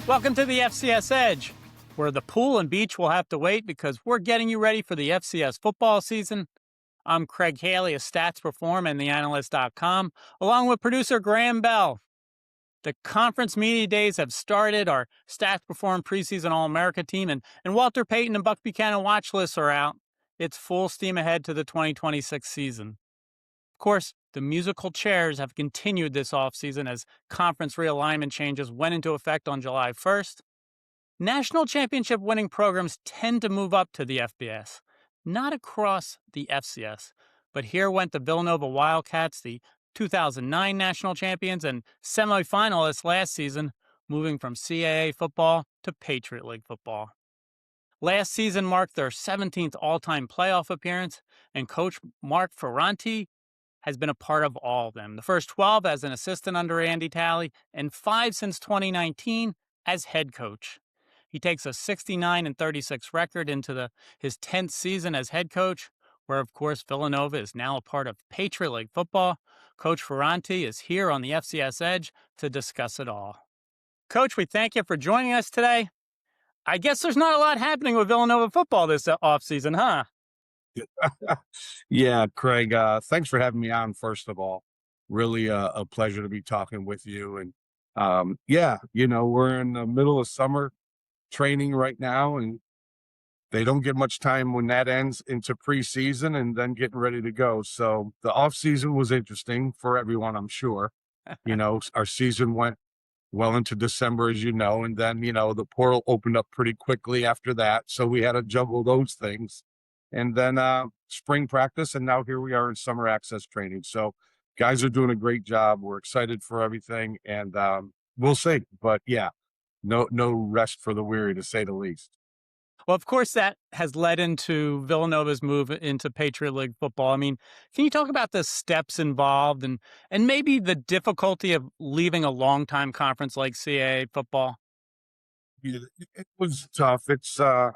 Welcome to the FCS Edge, where the pool and beach will have to wait because we're getting you ready for the FCS football season. I'm Craig Haley of Stats Perform and theanalyst.com, along with producer Graham Bell. The conference media days have started. Our Stats Perform preseason All-America team and Walter Payton and Buck Buchanan watch lists are out. It's full steam ahead to the 2026 season. Of course, the musical chairs have continued this offseason as conference realignment changes went into effect on July 1st. National championship winning programs tend to move up to the FBS, not across the FCS. But here went the Villanova Wildcats, the 2009 national champions and semifinalists last season, moving from CAA football to Patriot League football. Last season marked their 17th all-time playoff appearance, and coach Mark Ferrante has been a part of all of them. The first 12 as an assistant under Andy Talley, and 5 since 2019 as head coach. He takes a 69-36 record into his 10th season as head coach, where, of course, Villanova is now a part of Patriot League football. Coach Ferrante is here on the FCS Edge to discuss it all. Coach, we thank you for joining us today. I guess there's not a lot happening with Villanova football this offseason, huh? Yeah, Craig, thanks for having me on, first of all. Really a pleasure to be talking with you. And we're in the middle of summer training right now, and they don't get much time when that ends into preseason and then getting ready to go. So the off season was interesting for everyone, I'm sure. Our season went well into December, as you know, and then, the portal opened up pretty quickly after that. So we had to juggle those things. And then spring practice, and now here we are in summer access training. So guys are doing a great job. We're excited for everything, and we'll see. But yeah, no rest for the weary, to say the least. Well, of course, that has led into Villanova's move into Patriot League football. I mean, can you talk about the steps involved and maybe the difficulty of leaving a long-time conference like CAA football? Yeah, it was tough. It's and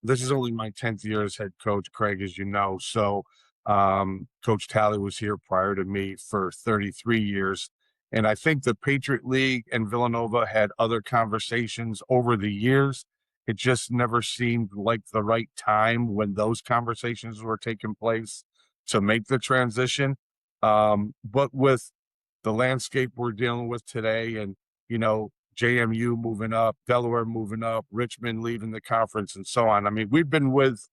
this is only my 10th year as head coach, Craig, as you know. So Coach Talley was here prior to me for 33 years. And I think the Patriot League and Villanova had other conversations over the years. It just never seemed like the right time when those conversations were taking place to make the transition. But with the landscape we're dealing with today and, JMU moving up, Delaware moving up, Richmond leaving the conference, and so on. I mean, we've been with,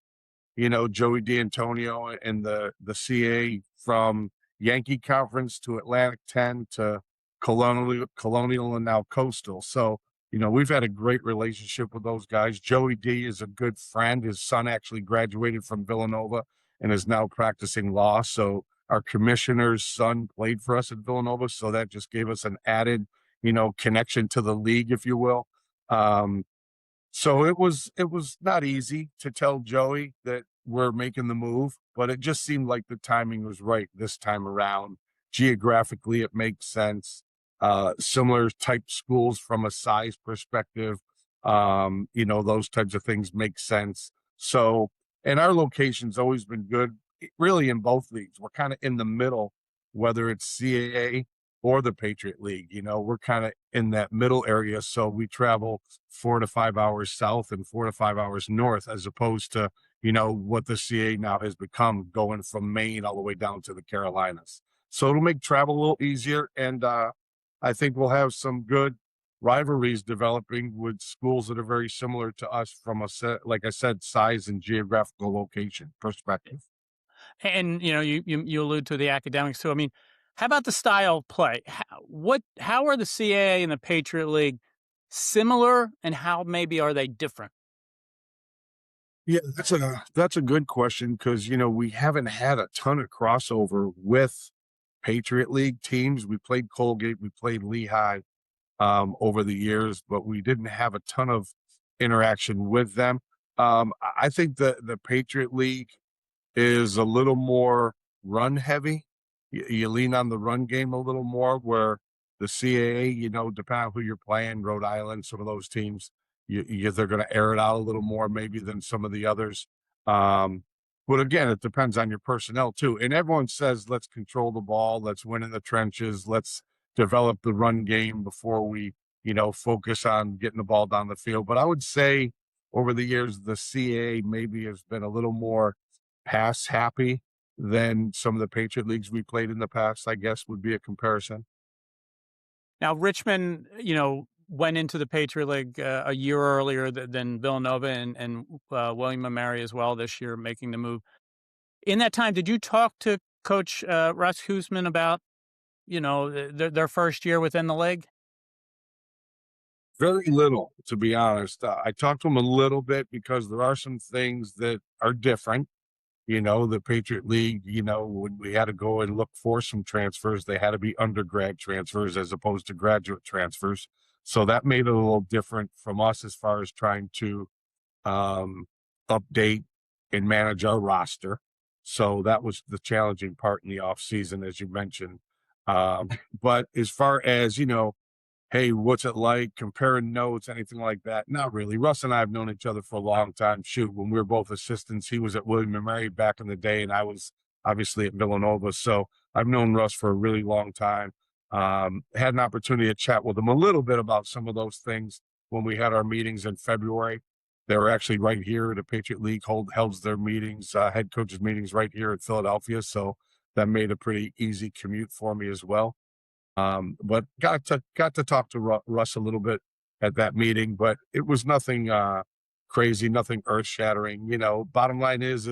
Joey D'Antonio and the CA from Yankee Conference to Atlantic 10 to Colonial and now Coastal. So, we've had a great relationship with those guys. Joey D is a good friend. His son actually graduated from Villanova and is now practicing law. So our commissioner's son played for us at Villanova. So that just gave us an added connection to the league, if you will. So it was not easy to tell Joey that we're making the move, but it just seemed like the timing was right this time around. Geographically, it makes sense. Similar type schools from a size perspective, those types of things make sense. So, and our location's always been good, really, in both leagues. We're kind of in the middle, whether it's CAA or the Patriot League. We're kind of in that middle area. So we travel 4 to 5 hours south and 4 to 5 hours north, as opposed to, what the CA now has become, going from Maine all the way down to the Carolinas. So it'll make travel a little easier. And I think we'll have some good rivalries developing with schools that are very similar to us from like I said, size and geographical location perspective. And, you allude to the academics too. I mean, how about the style of play? How are the CAA and the Patriot League similar, and how maybe are they different? Yeah, that's a good question, because we haven't had a ton of crossover with Patriot League teams. We played Colgate, we played Lehigh over the years, but we didn't have a ton of interaction with them. I think the Patriot League is a little more run heavy. You lean on the run game a little more, where the CAA, depending on who you're playing, Rhode Island, some of those teams, they're going to air it out a little more maybe than some of the others. But again, it depends on your personnel too. And everyone says, let's control the ball, let's win in the trenches, let's develop the run game before we focus on getting the ball down the field. But I would say over the years, the CAA maybe has been a little more pass happy than some of the Patriot Leagues we played in the past, I guess would be a comparison. Now, Richmond, went into the Patriot League a year earlier than Villanova and William & Mary as well this year, making the move. In that time, did you talk to Coach Russ Huesman about, their first year within the league? Very little, to be honest. I talked to him a little bit because there are some things that are different. The Patriot League, when we had to go and look for some transfers, they had to be undergrad transfers as opposed to graduate transfers. So that made it a little different from us as far as trying to update and manage our roster. So that was the challenging part in the off season, as you mentioned. But as far as, hey, what's it like, comparing notes, anything like that? Not really. Russ and I have known each other for a long time. Shoot, when we were both assistants, he was at William & Mary back in the day, and I was obviously at Villanova. So I've known Russ for a really long time. Had an opportunity to chat with him a little bit about some of those things when we had our meetings in February. They were actually right here. The Patriot League holds their meetings, head coaches meetings right here in Philadelphia. So that made a pretty easy commute for me as well. But got to talk to Russ a little bit at that meeting, but it was nothing crazy, nothing earth shattering. Bottom line is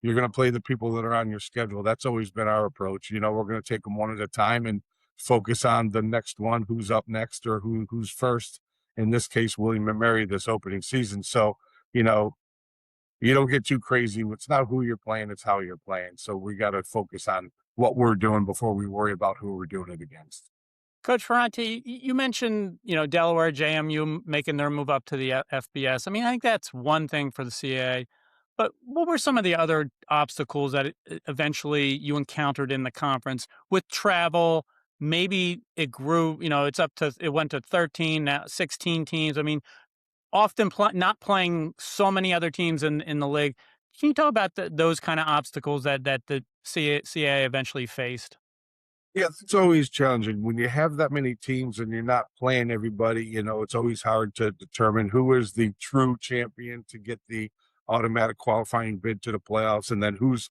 you're going to play the people that are on your schedule. That's always been our approach. We're going to take them one at a time and focus on the next one, who's up next or who's first. In this case, William & Mary this opening season. So, you don't get too crazy. It's not who you're playing, it's how you're playing. So we got to focus on what we're doing before we worry about who we're doing it against. Coach Ferrante, you mentioned, Delaware, JMU making their move up to the FBS. I mean, I think that's one thing for the CAA. But what were some of the other obstacles that eventually you encountered in the conference with travel? Maybe it grew, it went to 13, now 16 teams. I mean, often not playing so many other teams in the league. Can you talk about those kind of obstacles that the CAA eventually faced? Yeah, it's always challenging when you have that many teams and you're not playing everybody. It's always hard to determine who is the true champion to get the automatic qualifying bid to the playoffs, and then who's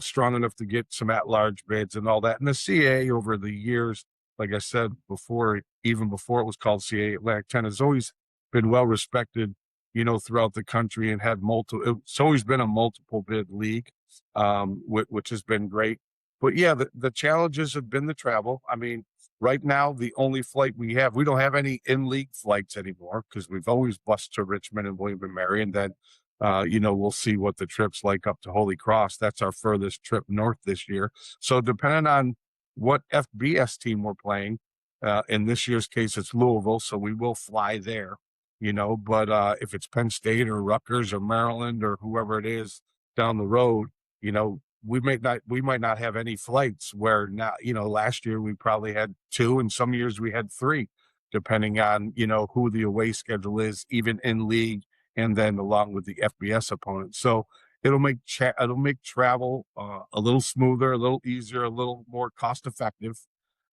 strong enough to get some at-large bids and all that. And the CAA over the years, like I said before, even before it was called CAA Atlantic 10, has always been well respected, throughout the country and had multiple. It's always been a multiple bid league, which has been great. But yeah, the challenges have been the travel. I mean, right now, the only flight we don't have any in-league flights anymore because we've always bused to Richmond and William & Mary. And then, we'll see what the trip's like up to Holy Cross. That's our furthest trip north this year. So depending on what FBS team we're playing, in this year's case, it's Louisville. So we will fly there, but if it's Penn State or Rutgers or Maryland or whoever it is down the road, we might not have any flights where now, last year we probably had 2 and some years we had 3, depending on, who the away schedule is, even in league and then along with the FBS opponents. So it'll make travel a little smoother, a little easier, a little more cost effective,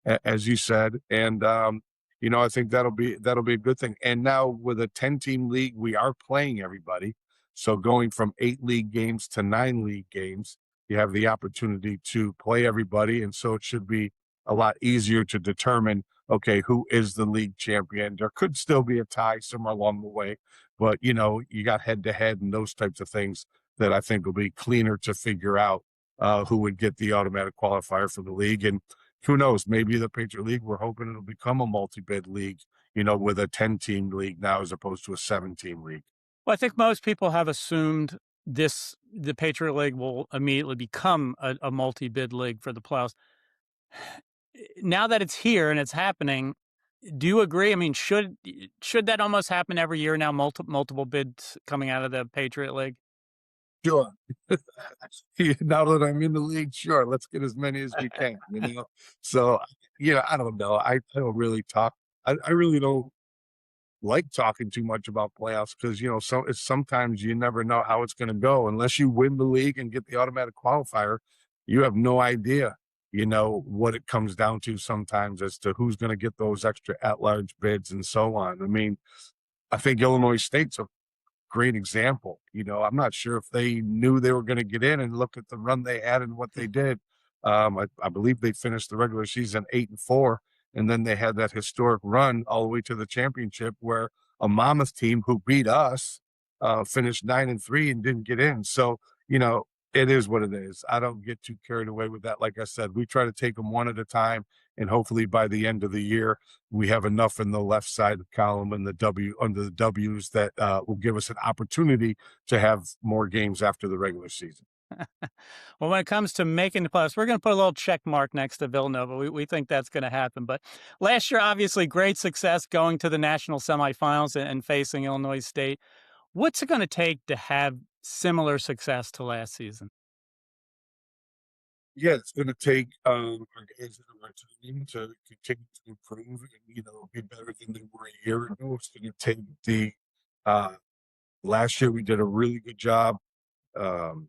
as you said. And, I think that'll be a good thing. And now with a 10-team league, we are playing everybody. So going from 8 league games to 9 league games, you have the opportunity to play everybody. And so it should be a lot easier to determine, okay, who is the league champion? There could still be a tie somewhere along the way, but you got head to head and those types of things that I think will be cleaner to figure out who would get the automatic qualifier for the league. And who knows, maybe the Patriot League, we're hoping it'll become a multi-bid league, with a 10-team league now as opposed to a 7-team league. Well, I think most people have assumed the Patriot League will immediately become a multi-bid league for the playoffs. Now that it's here and it's happening, do you agree? I mean, should that almost happen every year now? Multiple bids coming out of the Patriot League. Sure. Now that I'm in the league, sure, let's get as many as we can. So I don't know. I don't really talk. I really don't like talking too much about playoffs because sometimes you never know how it's going to go unless you win the league and get the automatic qualifier. You have no idea what it comes down to sometimes as to who's going to get those extra at-large bids and so on. I mean, I think Illinois State's a great example. I'm not sure if they knew they were going to get in, and look at the run they had and what they did. I believe they finished the regular season 8-4, and then they had that historic run all the way to the championship where a Monmouth team who beat us finished 9-3 and didn't get in. So, it is what it is. I don't get too carried away with that. Like I said, we try to take them one at a time, and hopefully by the end of the year, we have enough in the left side of the column and under the W's that will give us an opportunity to have more games after the regular season. Well, when it comes to making the playoffs, we're going to put a little check mark next to Villanova. We think that's going to happen. But last year, obviously, great success going to the national semifinals and facing Illinois State. What's it going to take to have similar success to last season? Yeah, it's going to take our guys that are returning to continue to improve and be better than they were a year ago. It's going to take the last year we did a really good job um,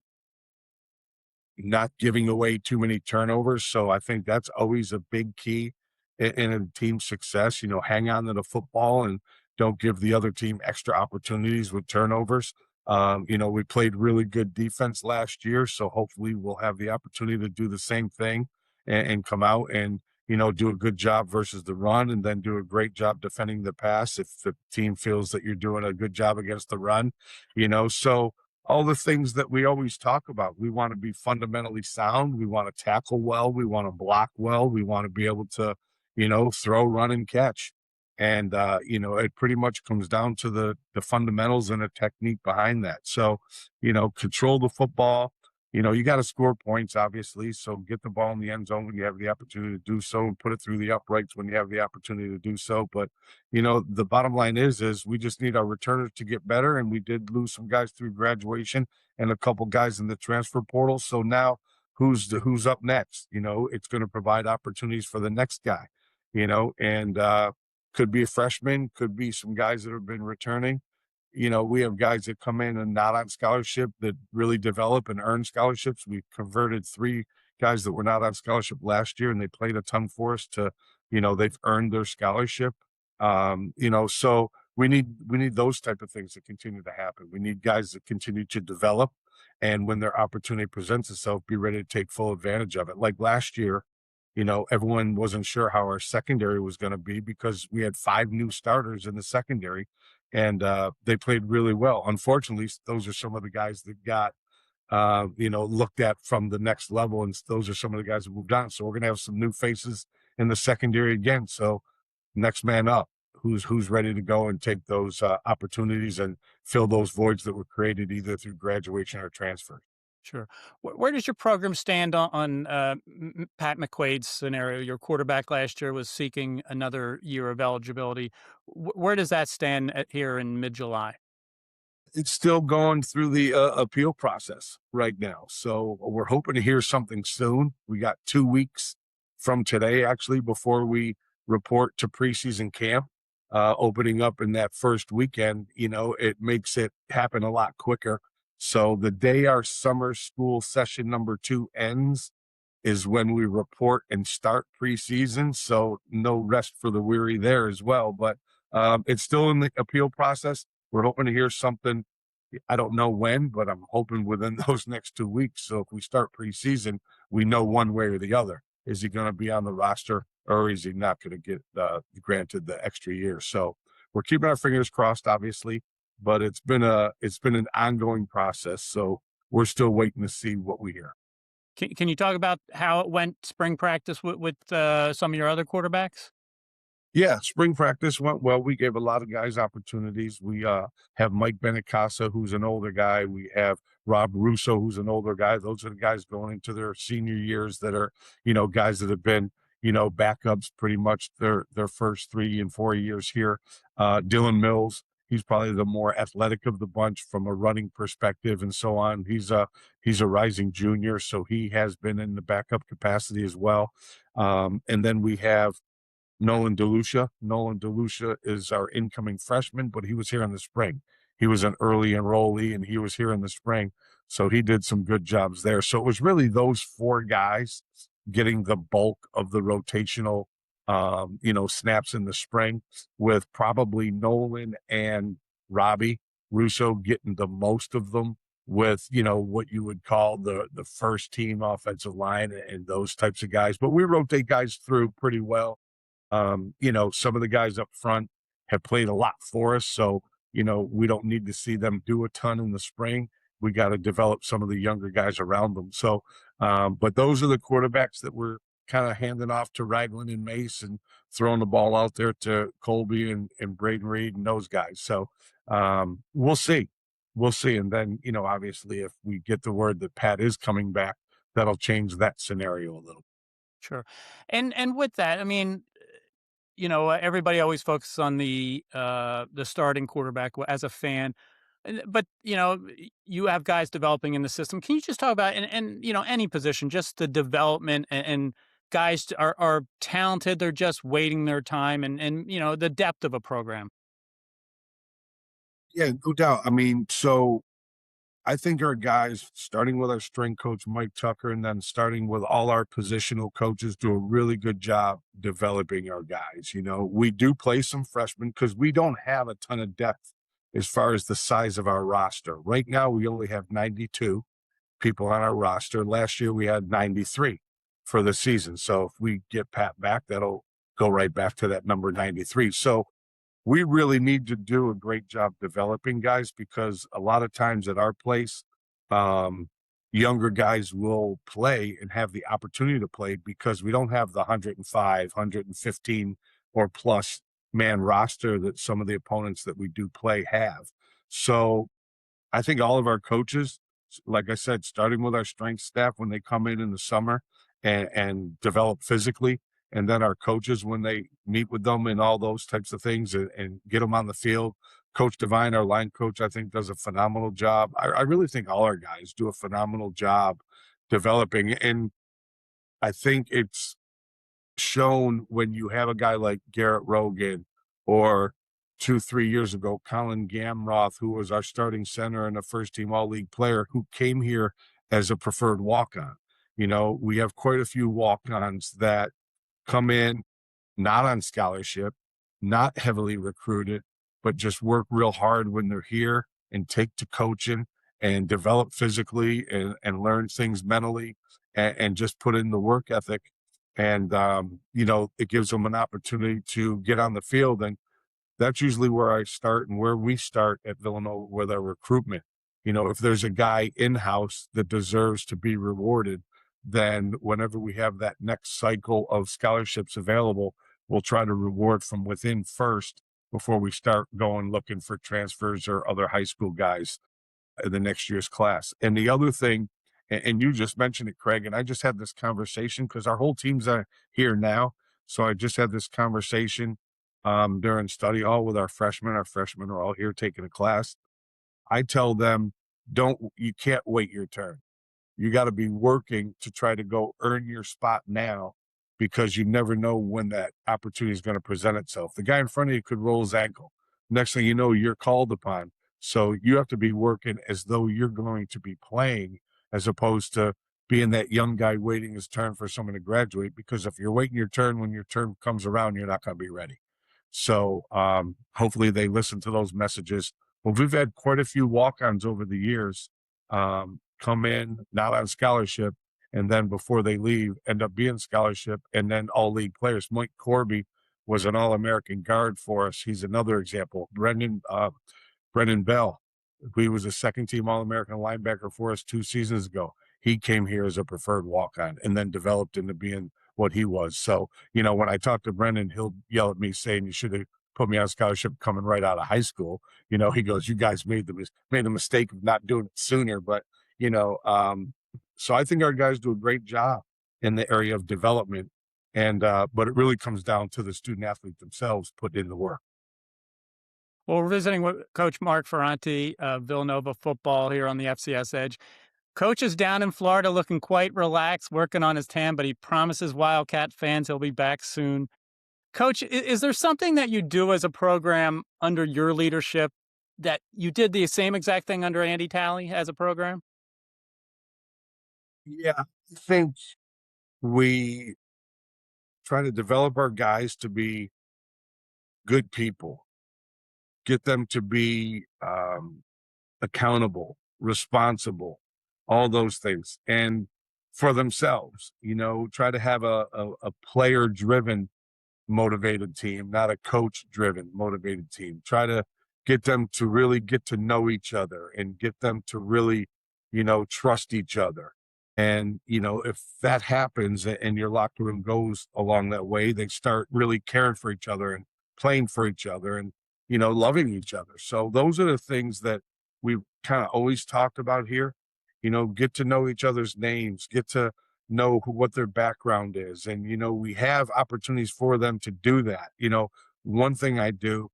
not giving away too many turnovers. So I think that's always a big key in a team's success. Hang on to the football and don't give the other team extra opportunities with turnovers. We played really good defense last year, so hopefully we'll have the opportunity to do the same thing and come out and do a good job versus the run, and then do a great job defending the pass if the team feels that you're doing a good job against the run. So all the things that we always talk about. We want to be fundamentally sound. We want to tackle well. We want to block well. We want to be able to, throw, run, and catch. And it pretty much comes down to the fundamentals and the technique behind that. So, control the football. You got to score points, obviously. So get the ball in the end zone when you have the opportunity to do so, and put it through the uprights when you have the opportunity to do so. But, the bottom line is we just need our returners to get better. And we did lose some guys through graduation and a couple guys in the transfer portal. So now who's up next? It's going to provide opportunities for the next guy, and could be a freshman, could be some guys that have been returning. We have guys that come in and not on scholarship that really develop and earn scholarships. We converted 3 guys that were not on scholarship last year, and they played a ton for us to, they've earned their scholarship. So we need those type of things to continue to happen. We need guys that continue to develop, and when their opportunity presents itself, be ready to take full advantage of it. Like last year, everyone wasn't sure how our secondary was going to be because we had 5 new starters in the secondary, and they played really well. Unfortunately, those are some of the guys that got, looked at from the next level, and those are some of the guys that moved on. So we're going to have some new faces in the secondary again. So next man up, who's ready to go and take those opportunities and fill those voids that were created either through graduation or transfer. Sure. Where does your program stand on Pat McQuaid's scenario? Your quarterback last year was seeking another year of eligibility. Where does that stand here in mid-July? It's still going through the appeal process right now. So we're hoping to hear something soon. We got 2 weeks from today, actually, before we report to preseason camp, opening up in that first weekend. It makes it happen a lot quicker. So the day our summer school session number 2 ends is when we report and start preseason. So no rest for the weary there as well. But it's still in the appeal process. We're hoping to hear something. I don't know when, but I'm hoping within those next 2 weeks. So if we start preseason, we know one way or the other. Is he going to be on the roster, or is he not going to get granted the extra year? So we're keeping our fingers crossed, obviously, but it's been an ongoing process. So we're still waiting to see what we hear. Can you talk about how it went spring practice with some of your other quarterbacks? Yeah, spring practice went well. We gave a lot of guys opportunities. We have Mike Benacasa, who's an older guy. We have Rob Russo, who's an older guy. Those are the guys going into their senior years that are, guys that have been, backups pretty much their first 3 and 4 years here. Dylan Mills, he's probably the more athletic of the bunch from a running perspective and so on. He's a rising junior, so he has been in the backup capacity as well. And then we have Nolan DeLucia. Nolan DeLucia is our incoming freshman, but he was here in the spring. He was an early enrollee, and he was here in the spring. So he did some good jobs there. So it was really those 4 guys getting the bulk of the rotational, snaps in the spring, with probably Nolan and Robbie Russo getting the most of them, with, what you would call the first team offensive line and those types of guys. But we rotate guys through pretty well. Some of the guys up front have played a lot for us. So, we don't need to see them do a ton in the spring. We got to develop some of the younger guys around them. So, but those are the quarterbacks that we're kind of handing off to Ragland and Mace, and throwing the ball out there to Colby and Braden Reed and those guys. So, we'll see. We'll see. And then, obviously, if we get the word that Pat is coming back, that'll change that scenario a little. Sure. And with that, I mean, everybody always focuses on the starting quarterback as a fan. But you have guys developing in the system. Can you just talk about and any position, just the development and guys are talented. They're just waiting their time and the depth of a program. Yeah, no doubt. I mean, so I think our guys, starting with our strength coach, Mike Tucker, and then starting with all our positional coaches, do a really good job developing our guys. We do play some freshmen because we don't have a ton of depth as far as the size of our roster. Right now, we only have 92 people on our roster. Last year, we had 93 for the season. So if we get Pat back, that'll go right back to that number 93. So we really need to do a great job developing guys, because a lot of times at our place, younger guys will play and have the opportunity to play because we don't have the 105, 115 or plus man roster that some of the opponents that we do play have. So I think all of our coaches, like I said, starting with our strength staff when they come in the summer and develop physically, and then our coaches when they meet with them and all those types of things, and get them on the field. Coach Devine, our line coach, I think does a phenomenal job. I really think all our guys do a phenomenal job developing. And I think it's shown when you have a guy like Garrett Rogan, or 2, 3 years ago, Colin Gamroth, who was our starting center and a first team all league player, who came here as a preferred walk on. We have quite a few walk ons that come in not on scholarship, not heavily recruited, but just work real hard when they're here and take to coaching and develop physically and learn things mentally, and just put in the work ethic. And, it gives them an opportunity to get on the field. And that's usually where I start and where we start at Villanova with our recruitment. If there's a guy in-house that deserves to be rewarded, then whenever we have that next cycle of scholarships available, we'll try to reward from within first before we start going looking for transfers or other high school guys in the next year's class. And the other thing, and you just mentioned it, Craig, and I just had this conversation because our whole team's here now. So I just had this conversation during study hall with our freshmen. Our freshmen are all here taking a class. I tell them, you can't wait your turn. You got to be working to try to go earn your spot now, because you never know when that opportunity is going to present itself. The guy in front of you could roll his ankle. Next thing you know, you're called upon. So you have to be working as though you're going to be playing, as opposed to being that young guy waiting his turn for someone to graduate. Because if you're waiting your turn, when your turn comes around, you're not going to be ready. So hopefully they listen to those messages. Well, we've had quite a few walk-ons over the years come in, not on scholarship, and then before they leave, end up being scholarship and then all league players. Mike Corby was an All-American guard for us. He's another example. Brendan Bell, he was a second team All-American linebacker for us 2 seasons ago. He came here as a preferred walk-on and then developed into being what he was. So, when I talk to Brendan, he'll yell at me saying, you should have put me on scholarship coming right out of high school. He goes, you guys made the mistake of not doing it sooner. But, so I think our guys do a great job in the area of development. And, but it really comes down to the student athlete themselves putting in the work. Well, we're visiting with Coach Mark Ferrante of Villanova Football here on the FCS Edge. Coach is down in Florida looking quite relaxed, working on his tan, but he promises Wildcat fans he'll be back soon. Coach, is there something that you do as a program under your leadership that you did the same exact thing under Andy Talley as a program? Yeah, I think we try to develop our guys to be good people, get them to be accountable, responsible, all those things, and for themselves. Try to have a player driven motivated team, not a coach driven motivated team. Try to get them to really get to know each other and get them to really, trust each other. And, if that happens and your locker room goes along that way, they start really caring for each other and playing for each other and, loving each other. So those are the things that we've kind of always talked about here. Get to know each other's names, get to know what their background is. And, we have opportunities for them to do that. One thing I do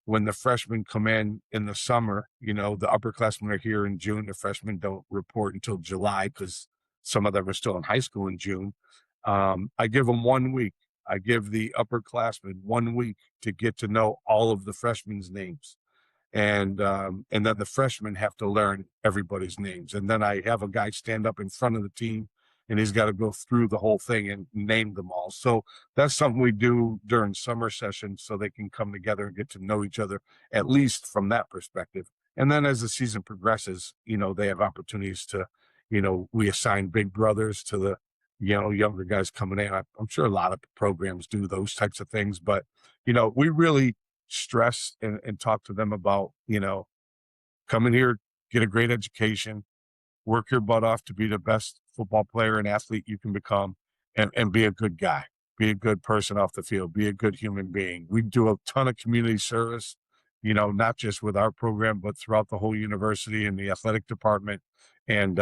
when the freshmen come in the summer, the upperclassmen are here in June. The freshmen don't report until July because some of them are still in high school in June. I give them 1 week. I give the upperclassmen 1 week to get to know all of the freshmen's names, and then the freshmen have to learn everybody's names. And then I have a guy stand up in front of the team, and he's got to go through the whole thing and name them all. So that's something we do during summer sessions so they can come together and get to know each other, at least from that perspective. And then as the season progresses, they have opportunities to, we assign big brothers to the, younger guys coming in. I'm sure a lot of programs do those types of things, but, we really stress and talk to them about, come in here, get a great education, work your butt off to be the best football player and athlete you can become, and be a good guy, be a good person off the field, be a good human being. We do a ton of community service, not just with our program, but throughout the whole university and the athletic department. And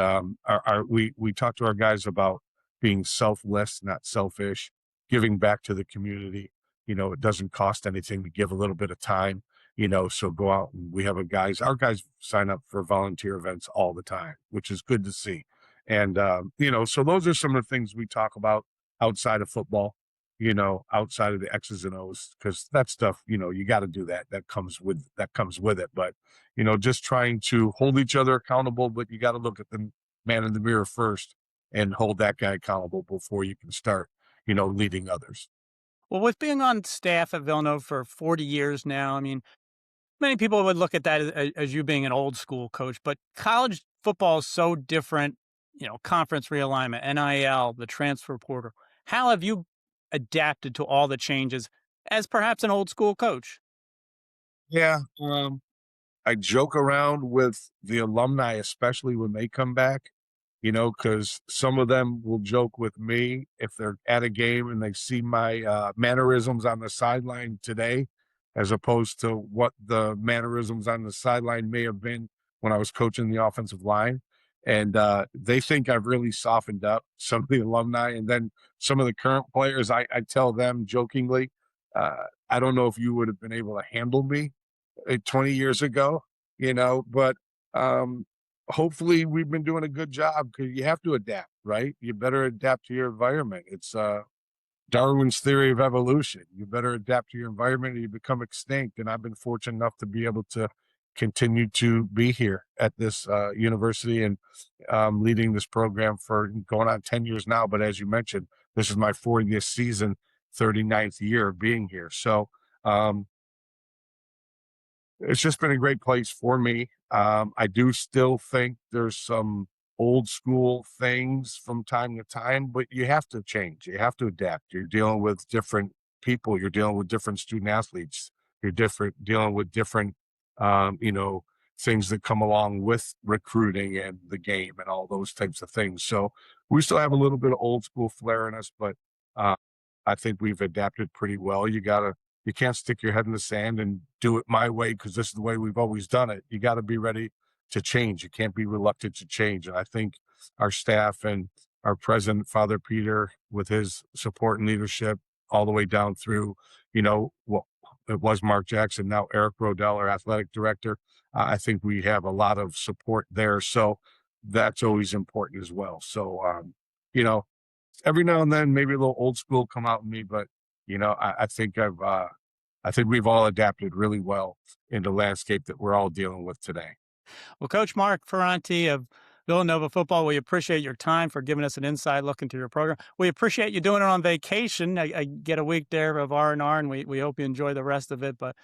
we talk to our guys about being selfless, not selfish, giving back to the community. It doesn't cost anything to give a little bit of time, so go out, and we have our guys sign up for volunteer events all the time, which is good to see. And, so those are some of the things we talk about outside of football, outside of the X's and O's, because that stuff, you got to do that. That comes with it. But, just trying to hold each other accountable, but you got to look at the man in the mirror first and hold that guy accountable before you can start, leading others. Well, with being on staff at Villanova for 40 years now, I mean, many people would look at that as you being an old school coach, but college football is so different, conference realignment, NIL, the transfer portal. How have you adapted to all the changes as perhaps an old school coach? Yeah. I joke around with the alumni, especially when they come back, because some of them will joke with me if they're at a game and they see my mannerisms on the sideline today, as opposed to what the mannerisms on the sideline may have been when I was coaching the offensive line. And they think I've really softened up, some of the alumni. And then some of the current players, I tell them jokingly, I don't know if you would have been able to handle me 20 years ago, but hopefully we've been doing a good job, because you have to adapt, right? You better adapt to your environment. It's Darwin's theory of evolution. You better adapt to your environment or you become extinct. And I've been fortunate enough to be able to continue to be here at this university and leading this program for going on 10 years now. But as you mentioned, this is my 40th season, 39th year of being here. So, it's just been a great place for me. I do still think there's some old school things from time to time, but you have to change. You have to adapt. You're dealing with different people. You're dealing with different student athletes. You're dealing with different, things that come along with recruiting and the game and all those types of things. So we still have a little bit of old school flair in us, but uh, I think we've adapted pretty well. You can't stick your head in the sand and do it my way because this is the way we've always done it. You got to be ready to change. You can't be reluctant to change. And I think our staff and our president, Father Peter, with his support and leadership all the way down through, well, it was Mark Jackson, now Eric Rodell, our athletic director. I think we have a lot of support there. So that's always important as well. So, you know, every now and then, maybe a little old school come out in me, but I think we've all adapted really well in the landscape that we're all dealing with today. Well, Coach Mark Ferrante of Villanova Football, we appreciate your time for giving us an inside look into your program. We appreciate you doing it on vacation. I get a week there of R&R, and we hope you enjoy the rest of it. But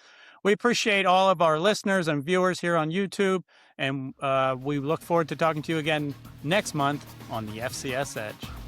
we appreciate all of our listeners and viewers here on YouTube, and we look forward to talking to you again next month on the FCS Edge.